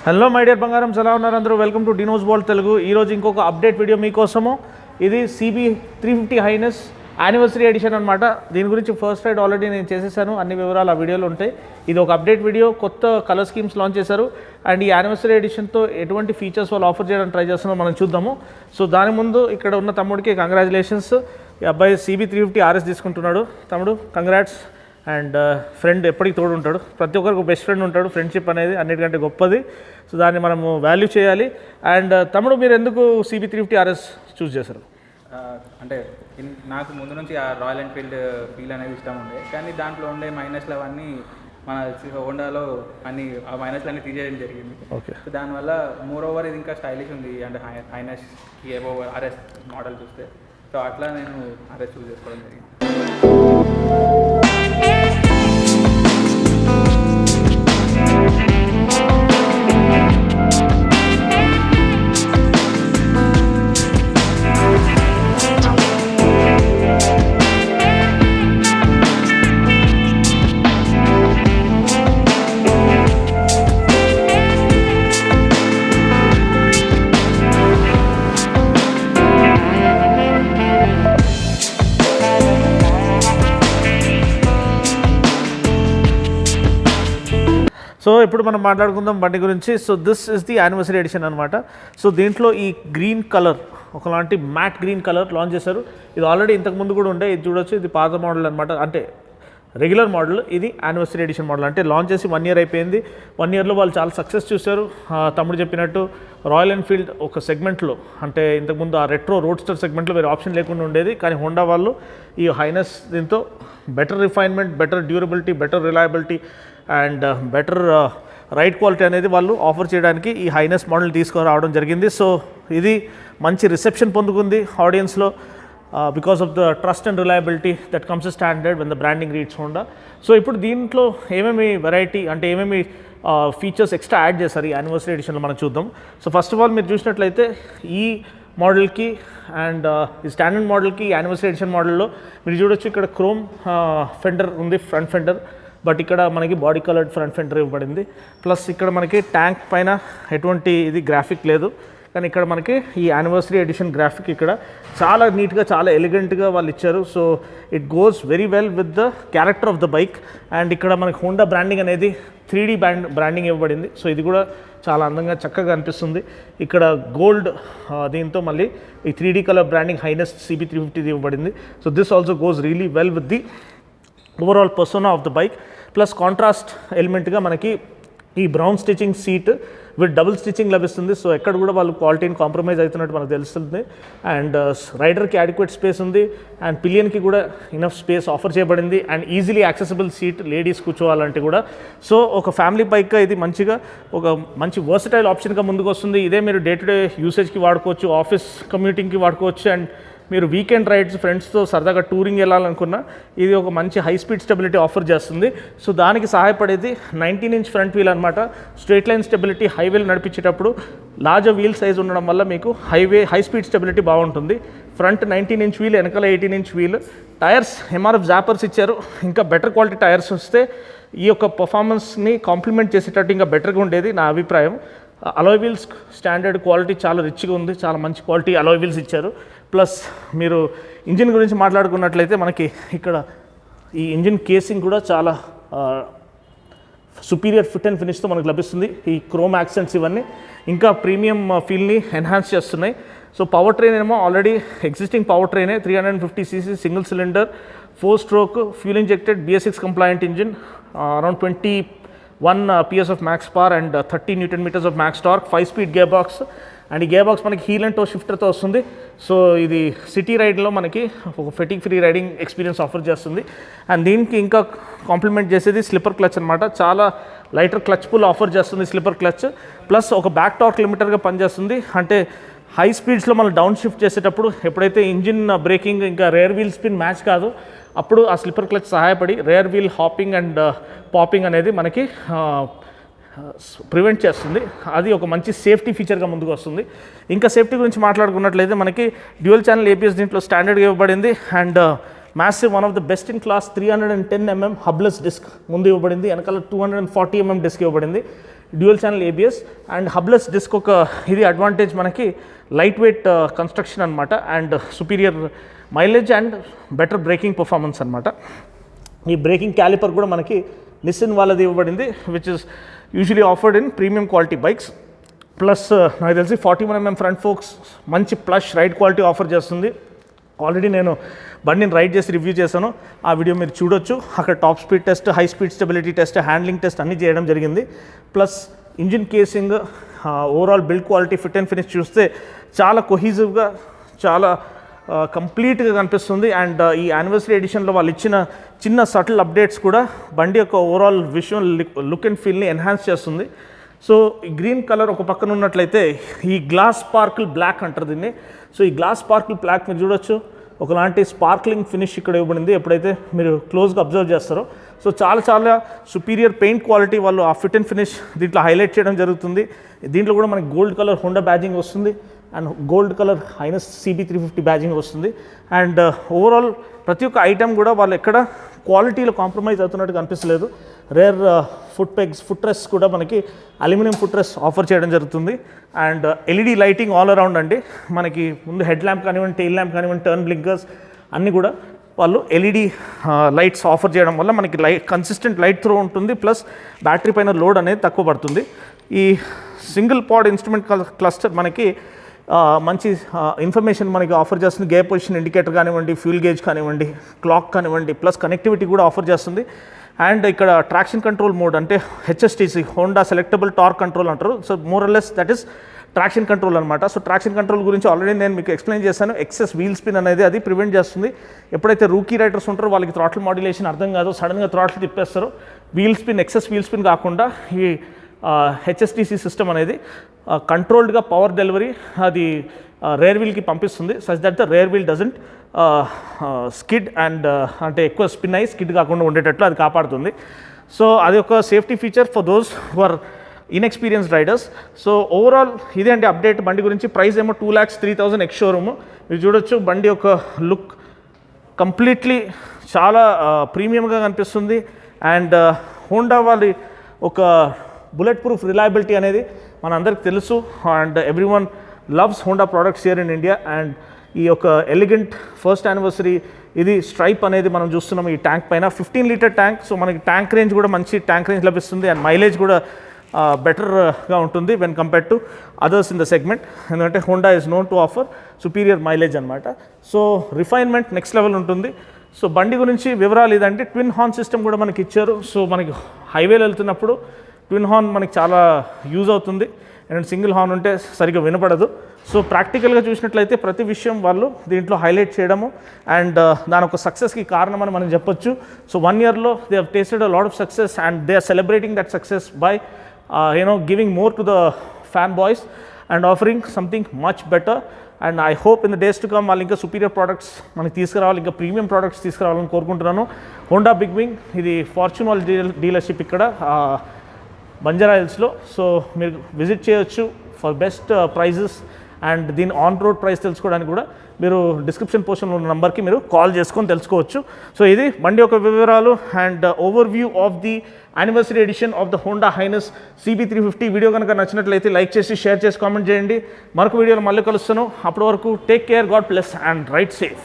Hello my dear బంగారం, ఎలా ఉన్నారు అందరూ? Welcome to Dino's world Telugu. ఈరోజు ఇంకొక అప్డేట్ వీడియో మీకోసము. ఇది CB350 హైనెస్ యానివర్సరీ ఎడిషన్ అనమాట. దీని గురించి ఫస్ట్ రైడ్ ఆల్రెడీ నేను చేసేసాను, అన్ని వివరాలు ఆ వీడియోలో ఉంటాయి. ఇది ఒక అప్డేట్ వీడియో. కొత్త కలర్ స్కీమ్స్ లాంచ్ చేశారు అండ్ ఈ యానివర్సరీ ఎడిషన్తో ఎటువంటి ఫీచర్స్ వాళ్ళు ఆఫర్ చేయడానికి ట్రై చేస్తున్నారో మనం చూద్దాము. సో దాని ముందు ఇక్కడ ఉన్న తమ్ముడికి కంగ్రాచులేషన్స్. ఈ అబ్బాయి CB350 RS తీసుకుంటున్నాడు. తమ్ముడు కంగ్రాట్స్. అండ్ ఫ్రెండ్ ఎప్పటికి తోడు ఉంటాడు, ప్రతి ఒక్కరికి బెస్ట్ ఫ్రెండ్ ఉంటాడు. ఫ్రెండ్షిప్ అనేది అన్నిటికంటే గొప్పది. సో దాన్ని మనము వాల్యూ చేయాలి. అండ్ తమ్ముడు, మీరు ఎందుకు CB350 RS చూస్ చేశారు? అంటే నాకు ముందు నుంచి ఆ రాయల్ ఎన్ఫీల్డ్ ఫీల్ అనేది ఇష్టం ఉండే, కానీ దాంట్లో ఉండే మైనస్లు అవన్నీ మన హోండాలో అన్ని ఆ మైనస్లు అన్నీ తీసేయడం జరిగింది. ఓకే. సో దానివల్ల మోర్ ఓవర్ ఇది ఇంకా స్టైలిష్ ఉంది. అంటే హైనెస్కి ఏవో RS మోడల్ చూస్తే, సో అట్లా నేను RS చూస్ చేసుకోవడం జరిగింది. సో ఇప్పుడు మనం మాట్లాడుకుందాం బండి గురించి. So this is the anniversary edition అనమాట. సో దీంట్లో ఈ గ్రీన్ కలర్, ఒకలాంటి మ్యాట్ గ్రీన్ కలర్ లాంచ్ చేశారు. ఇది ఆల్రెడీ ఇంతకుముందు కూడా ఉండే, ఇది చూడొచ్చు. ఇది పాత మోడల్ అనమాట, అంటే రెగ్యులర్ మోడల్. ఇది యానివర్సరీ ఎడిషన్ మోడల్. అంటే లాంచ్ చేసి 1 year అయిపోయింది. 1 yearలో వాళ్ళు చాలా సక్సెస్ చూశారు. తమ్ముడు చెప్పినట్టు రాయల్ ఎన్ఫీల్డ్ ఒక సెగ్మెంట్లో, అంటే ఇంతకుముందు ఆ రెట్రో రోడ్స్టర్ సెగ్మెంట్లో వేరే ఆప్షన్ లేకుండా ఉండేది. కానీ హోండా వాళ్ళు ఈ హైనెస్ దీంతో better refinement, better durability, better reliability and better ride quality అనేది వాళ్ళు ఆఫర్ చేయడానికి ఈ హైనెస్ మోడల్ తీసుకురావడం జరిగింది. సో ఇది మంచి రిసెప్షన్ పొందుకుంది ఆడియన్స్లో because of the trust and reliability that comes standard when the branding reads Honda. So ఇప్పుడు దీంట్లో ఏమేమి వెరైటీ, అంటే ఏమేమి ఫీచర్స్ ఎక్స్ట్రా యాడ్ చేశారు ఈ యానివర్సరీ ఎడిషన్లో మనం చూద్దాం. సో ఫస్ట్ ఆఫ్ ఆల్ మీరు చూసినట్లయితే ఈ మోడల్కి అండ్ ఈ స్టాండర్డ్ మోడల్కి యానివర్సరీ ఎడిషన్ మోడల్లో మీరు చూడొచ్చు, ఇక్కడ క్రోమ్ ఫెండర్ ఉంది, ఫ్రంట్ ఫెండర్. బట్ ఇక్కడ మనకి బాడీ కలర్డ్ ఫ్రంట్ ఫెండర్ ఇవ్వబడింది. ప్లస్ ఇక్కడ మనకి ట్యాంక్ పైన ఎటువంటి ఇది గ్రాఫిక్ లేదు, కానీ ఇక్కడ మనకి ఈ యానివర్సరీ ఎడిషన్ గ్రాఫిక్ ఇక్కడ చాలా నీట్గా, చాలా ఎలిగెంట్గా వాళ్ళు ఇచ్చారు. So it goes very well with the character of the bike. And ఇక్కడ మనకి హోండా బ్రాండింగ్ అనేది 3D బ్రాండింగ్ ఇవ్వబడింది. సో ఇది కూడా చాలా అందంగా, చక్కగా అనిపిస్తుంది. ఇక్కడ గోల్డ్ దీంతో మళ్ళీ ఈ 3D colour branding Highness CB350 ఇవ్వబడింది. So this also goes really well with the overall persona of the bike. Plus contrast ఎలిమెంట్గా మనకి ఈ brown stitching seat with double stitching లభిస్తుంది. సో ఎక్కడ కూడా వాళ్ళు క్వాలిటీని కాంప్రమైజ్ అవుతున్నట్టు మనకు తెలుస్తుంది. అండ్ రైడర్కి అడిక్వేట్ స్పేస్ ఉంది అండ్ పిలియన్కి కూడా ఇనఫ్ స్పేస్ ఆఫర్ చేయబడింది. And easily accessible seat ladies కూర్చోవాలంటే కూడా. సో ఒక ఫ్యామిలీ బైక్గా ఇది మంచిగా ఒక మంచి వర్సటైల్ ఆప్షన్గా ముందుకు వస్తుంది. ఇదే మీరు డే టు డే యూసేజ్కి వాడుకోవచ్చు, ఆఫీస్ కమ్యూటింగ్కి వాడుకోవచ్చు. అండ్ మీరు వీకెండ్ రైడ్స్ ఫ్రెండ్స్తో సరదాగా టూరింగ్ వెళ్ళాలనుకున్నా ఇది ఒక మంచి హై స్పీడ్ స్టెబిలిటీ ఆఫర్ చేస్తుంది. సో దానికి సహాయపడేది 19 inch ఫ్రంట్ వీల్ అనమాట. స్ట్రైట్ లైన్ స్టెబిలిటీ, హైవేలు నడిపించేటప్పుడు లార్జ్ వీల్ సైజ్ ఉండడం వల్ల మీకు హై స్పీడ్ స్టెబిలిటీ బాగుంటుంది. ఫ్రంట్ 19 inch వీల్, వెనకాల 18 inch wheel. Tyres MRF Zappers ఇచ్చారు. ఇంకా బెటర్ క్వాలిటీ టైర్స్ వస్తే ఈ యొక్క పర్ఫార్మెన్స్ని కాంప్లిమెంట్ చేసేటట్టు ఇంకా బెటర్గా ఉండేది నా అభిప్రాయం. అలాయ్ వీల్స్ స్టాండర్డ్ క్వాలిటీ చాలా రిచ్గా ఉంది, చాలా మంచి క్వాలిటీ అలాయ్ వీల్స్ ఇచ్చారు. ప్లస్ మీరు ఇంజిన్ గురించి మాట్లాడుకున్నట్లయితే మనకి ఇక్కడ ఈ ఇంజిన్ కేసింగ్ కూడా చాలా సుపీరియర్ ఫిట్ అండ్ ఫినిష్తో మనకు లభిస్తుంది. ఈ క్రోమ్ యాక్సెంట్స్ ఇవన్నీ ఇంకా ప్రీమియం ఫీల్ని ఎన్హాన్స్ చేస్తున్నాయి. సో పవర్ ట్రైన్ ఏమో ఆల్రెడీ ఎగ్జిస్టింగ్ పవర్ ట్రైనే, 350cc single cylinder 4-stroke fuel injected BS6 compliant engine, around 21 PS of max power and 30 Nm of max torque, 5-speed gear box. And ఈ gear box మనకి heel and toe షిఫ్టర్తో వస్తుంది. So ఇది city రైడ్లో మనకి ఒక fatigue free riding experience offer చేస్తుంది. And దీనికి ఇంకా కాంప్లిమెంట్ చేసేది స్లిప్పర్ క్లచ్ అనమాట. చాలా లైటర్ క్లచ్ పుల్ ఆఫర్ చేస్తుంది స్లిప్పర్ క్లచ్. ప్లస్ ఒక బ్యాక్ టార్క్ లిమిటర్గా పనిచేస్తుంది. అంటే హై స్పీడ్స్లో మనం డౌన్ షిఫ్ట్ చేసేటప్పుడు ఎప్పుడైతే ఇంజిన్ బ్రేకింగ్ ఇంకా రేర్ వీల్ స్పిన్ మ్యాచ్ కాదు, అప్పుడు ఆ స్లిప్పర్ క్లచ్ సహాయపడి rear wheel hopping and popping అనేది మనకి ప్రివెంట్ చేస్తుంది. అది ఒక మంచి సేఫ్టీ ఫీచర్గా ముందుకు వస్తుంది. ఇంకా సేఫ్టీ గురించి మాట్లాడుకున్నట్లయితే మనకి డ్యూయల్ ఛానల్ ABS దీంట్లో స్టాండర్డ్గా ఇవ్వబడింది. And massive, one of the best in class 310 mm hubless disc ముందు ఇవ్వబడింది. వెనకాల 240 mm డిస్క్ ఇవ్వబడింది. Dual channel ABS and hubless disc ఒక ఇది అడ్వాంటేజ్ మనకి లైట్ వెయిట్ కన్స్ట్రక్షన్ అనమాట and superior mileage and better braking performance అనమాట. ఈ బ్రేకింగ్ క్యాలిపర్ కూడా మనకి నిస్సిన్ వాళ్ళది ఇవ్వబడింది which is usually offered in premium quality bikes. Plus నాకు తెలిసి 41mm ఫ్రంట్ ఫోక్స్ మంచి ప్లష్ రైడ్ క్వాలిటీ ఆఫర్ చేస్తుంది. ఆల్రెడీ నేను బండిని రైడ్ చేసి రివ్యూ చేశాను, ఆ వీడియో మీరు చూడొచ్చు. అక్కడ top speed test, high speed stability test, handling test అన్నీ చేయడం జరిగింది. Plus engine casing, overall build quality, fit and finish చూస్తే చాలా కొహీజివ్గా, చాలా కంప్లీట్గా కనిపిస్తుంది. అండ్ ఈ యానివర్సరీ ఎడిషన్లో వాళ్ళు ఇచ్చిన చిన్న సటిల్ అప్డేట్స్ కూడా బండి యొక్క ఓవరాల్ విజువల్ లుక్ అండ్ ఫీల్ని ఎన్హాన్స్ చేస్తుంది. సో ఈ గ్రీన్ కలర్ ఒక పక్కన ఉన్నట్లయితే ఈ గ్లాస్ స్పార్కిల్ బ్లాక్ అంటారు దీన్ని. సో ఈ గ్లాస్ స్పార్కిల్ బ్లాక్ మీరు చూడొచ్చు, ఒకలాంటి స్పార్క్లింగ్ ఫినిష్ ఇక్కడ ఇవ్వబడింది ఎప్పుడైతే మీరు క్లోజ్గా అబ్జర్వ్ చేస్తారో. సో చాలా చాలా సుపీరియర్ పెయింట్ క్వాలిటీ వాళ్ళు ఆ ఫిట్ అండ్ ఫినిష్ దీంట్లో హైలైట్ చేయడం జరుగుతుంది. దీంట్లో కూడా మనకి గోల్డ్ కలర్ హోండా బ్యాజింగ్ వస్తుంది and gold colour H'ness CB350 badging వస్తుంది. అండ్ ఓవరాల్ ప్రతి ఒక్క ఐటమ్ కూడా వాళ్ళు ఎక్కడ క్వాలిటీలో కాంప్రమైజ్ అవుతున్నట్టు కనిపించలేదు. రేర్ ఫుట్ రెస్ట్ కూడా మనకి అల్యూమినియం ఫుట్ రెస్ట్ ఆఫర్ చేయడం జరుగుతుంది. And LED lighting all around అండి, మనకి ముందు హెడ్ ల్యాంప్ కానివ్వండి, టెయిల్ ల్యాంప్ కానివ్వండి, టర్న్ బ్లింకర్స్ అన్నీ కూడా వాళ్ళు LED లైట్స్ ఆఫర్ చేయడం వల్ల మనకి కన్సిస్టెంట్ లైట్ త్రో ఉంటుంది. ప్లస్ బ్యాటరీ పైన లోడ్ అనేది తక్కువ పడుతుంది. ఈ సింగిల్ పాడ్ ఇన్స్ట్రుమెంట్ క్లస్టర్ మనకి మంచి ఇన్ఫర్మేషన్ మనకి ఆఫర్ చేస్తుంది. గేర్ పొజిషన్ ఇండికేటర్ కానివ్వండి, ఫ్యూల్ గేజ్ కానివ్వండి, క్లాక్ కానివ్వండి, ప్లస్ కనెక్టివిటీ కూడా ఆఫర్ చేస్తుంది. అండ్ ఇక్కడ ట్రాక్షన్ కంట్రోల్ మోడ్ అంటే HSTC, Honda selectable torque control అంటారు. So more or less that is traction control అనమాట. సో ట్రాక్షన్ కంట్రోల్ గురించి ఆల్రెడీ నేను మీకు ఎక్స్ప్లెయిన్ చేశాను. ఎక్సెస్ వీల్ స్పిన్ అనేది అది ప్రివెంట్ చేస్తుంది. ఎప్పుడైతే రూకీ రైడర్స్ ఉంటారో వాళ్ళకి థ్రాటిల్ మాడ్యులేషన్ అర్థం కాదు, సడన్గా థ్రాటిల్ తిప్పేస్తారు. ఎక్సెస్ వీల్ స్పిన్ కాకుండా ఈ HSTC సిస్టమ్ అనేది కంట్రోల్డ్గా పవర్ డెలివరీ అది రేర్ వీల్కి పంపిస్తుంది. Such that the rear wheel doesn't skid and అంటే ఎక్కువ స్పిన్ అయ్యి స్కిడ్ కాకుండా ఉండేటట్లు అది కాపాడుతుంది. సో అది ఒక safety feature for those who are inexperienced riders. So overall ఇదే అండి అప్డేట్ బండి గురించి. ప్రైస్ ఏమో 2,03,000 ఎక్స్ షోరూమ్. మీరు చూడొచ్చు బండి యొక్క లుక్ కంప్లీట్లీ చాలా ప్రీమియంగా కనిపిస్తుంది. అండ్ హోండా వాళ్ళ ఒక బుల్లెట్ ప్రూఫ్ రిలయబిలిటీ అనేది మనందరికి తెలుసు. And everyone loves Honda products here in India. And ఈ యొక్క ఎలిగెంట్ ఫస్ట్ యానివర్సరీ ఇది స్ట్రైప్ అనేది మనం చూస్తున్నాం ఈ ట్యాంక్ పైన. 15 లీటర్ ట్యాంక్. సో మనకి ట్యాంక్ రేంజ్ కూడా మంచి ట్యాంక్ రేంజ్ లభిస్తుంది. అండ్ మైలేజ్ కూడా బెటర్గా ఉంటుంది when compared to others in the segment. ఎందుకంటే Honda is known to offer superior mileage అనమాట. సో రిఫైన్మెంట్ నెక్స్ట్ లెవెల్ ఉంటుంది. సో బండి గురించి వివరాలు ఇదంటే ట్విన్ హార్న్ సిస్టమ్ కూడా మనకి ఇచ్చారు. సో మనకి హైవేలో వెళ్తున్నప్పుడు ట్విన్ హార్న్ మనకి చాలా యూజ్ అవుతుంది. అండ్ సింగిల్ హార్న్ ఉంటే సరిగ్గా వినపడదు. సో ప్రాక్టికల్గా చూసినట్లయితే ప్రతి విషయం వాళ్ళు దీంట్లో హైలైట్ చేయడము అండ్ దాని ఒక సక్సెస్కి కారణమని మనం చెప్పొచ్చు. సో 1 yearలో they have tasted a lot of success and they are celebrating that success by giving more to the fan boys and offering something much better. And I hope in the days to come వాళ్ళు ఇంకా superior products మనకి తీసుకురావాలి, ఇంకా premium products తీసుకురావాలని కోరుకుంటున్నాను. Honda big wing ఇది fortune వాళ్ళ dealership ఇక్కడ బంజారా హిల్స్లో. సో మీరు విజిట్ చేయొచ్చు ఫర్ బెస్ట్ ప్రైజెస్ అండ్ దీని ఆన్ రోడ్ ప్రైస్ తెలుసుకోవడానికి కూడా మీరు డిస్క్రిప్షన్ పోర్షన్లో ఉన్న నెంబర్కి మీరు కాల్ చేసుకొని తెలుసుకోవచ్చు. సో ఇది బండి యొక్క వివరాలు and overview of the anniversary edition of the Honda Highness CB350. Video కనుక నచ్చినట్లయితే లైక్ చేసి, షేర్ చేసి, కామెంట్ చేయండి. మరొక వీడియోలో మళ్ళీ కలుస్తాను. అప్పటి వరకు take care, god bless and ride safe.